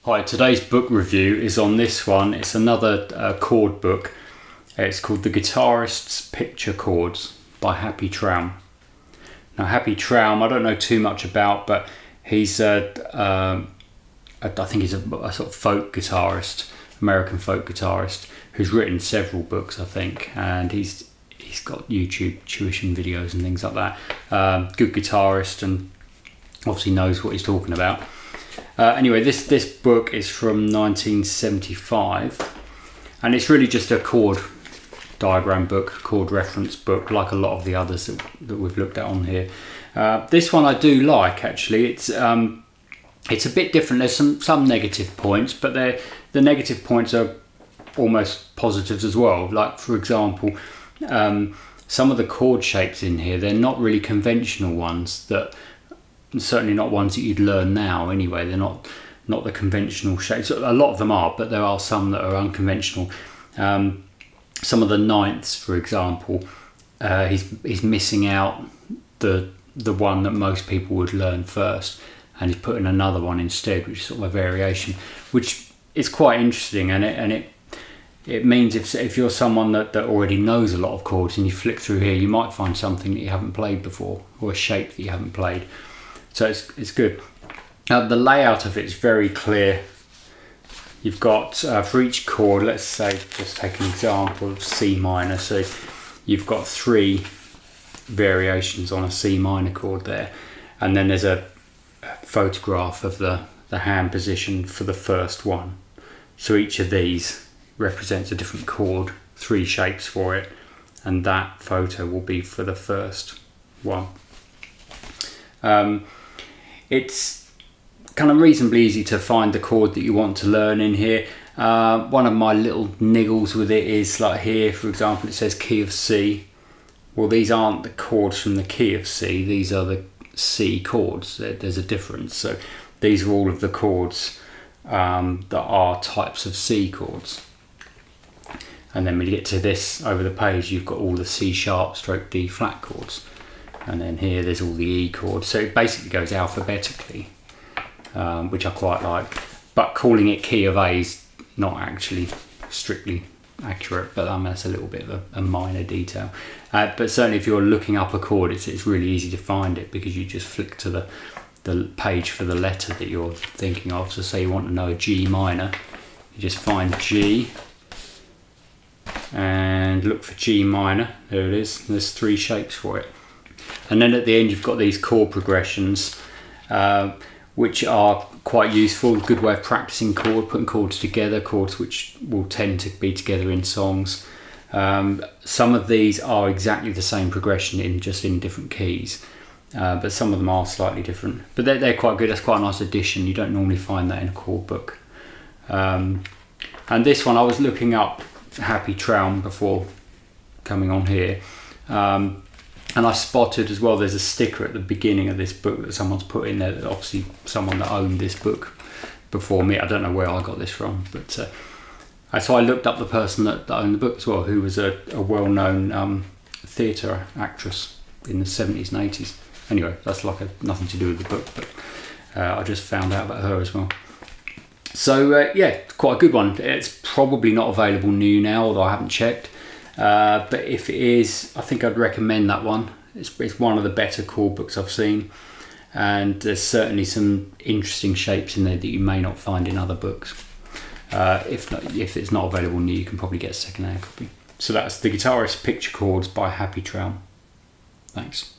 Hi, today's book review is on this one. It's another chord book. It's called The Guitarist's Picture Chords by HAPPY TRAUM. Now HAPPY TRAUM, I don't know too much about, but he's I think he's a sort of folk guitarist, American folk guitarist, who's written several books, I think, and he's got YouTube tuition videos and things like that. Good guitarist and obviously knows what he's talking about. Anyway, this book is from 1975, and it's really just a chord diagram book, chord reference book, like a lot of the others that we've looked at on here. This one I do like, actually. It's a bit different. There's some negative points, but the negative points are almost positives as well. Like, for example, some of the chord shapes in here, they're not really conventional ones, certainly not ones that you'd learn now anyway. They're not the conventional shapes. A lot of them are, but there are some that are unconventional. Some of the ninths, for example, he's missing out the one that most people would learn first, and he's putting another one instead, which is sort of a variation, which is quite interesting. And it means if you're someone that already knows a lot of chords and you flick through here, you might find something that you haven't played before, or a shape that you haven't played. So it's good. The layout of it is very clear. You've got, for each chord, let's say, just take an example of C minor. So you've got 3 variations on a C minor chord there. And then there's a photograph of the hand position for the first one. So each of these represents a different chord, 3 shapes for it. And that photo will be for the first one. It's kind of reasonably easy to find the chord that you want to learn in here. One of my little niggles with it is, like here, for example, it says key of C. Well, these aren't the chords from the key of C, these are the C chords. There's a difference. So these are all of the chords that are types of C chords. And then when you get to this over the page, you've got all the C sharp stroke D flat chords. And then here there's all the E chords. So it basically goes alphabetically, which I quite like. But calling it key of A is not actually strictly accurate, but that's a little bit of a minor detail. But certainly if you're looking up a chord, it's really easy to find it, because you just flick to the page for the letter that you're thinking of. So say you want to know a G minor, you just find G and look for G minor. There it is. There's 3 shapes for it. And then at the end you've got these chord progressions, which are quite useful. Good way of practicing putting chords together, chords which will tend to be together in songs. Some of these are exactly the same progression, just in different keys, but some of them are slightly different. But they're quite good. That's quite a nice addition. You don't normally find that in a chord book. And this one, I was looking up HAPPY TRAUM before coming on here. And I spotted as well, there's a sticker at the beginning of this book that someone's put in there. Obviously someone that owned this book before me. I don't know where I got this from, but so I looked up the person that owned the book as well, who was a well-known theatre actress in the 70s and 80s. Anyway, that's like nothing to do with the book, but I just found out about her as well. So yeah, quite a good one. It's probably not available new now, although I haven't checked. But if it is, I think I'd recommend that one. It's one of the better chord books I've seen, and there's certainly some interesting shapes in there that you may not find in other books. If it's not available new, you can probably get a second-hand copy. So that's The Guitarist's Picture Chords by HAPPY TRAUM. Thanks.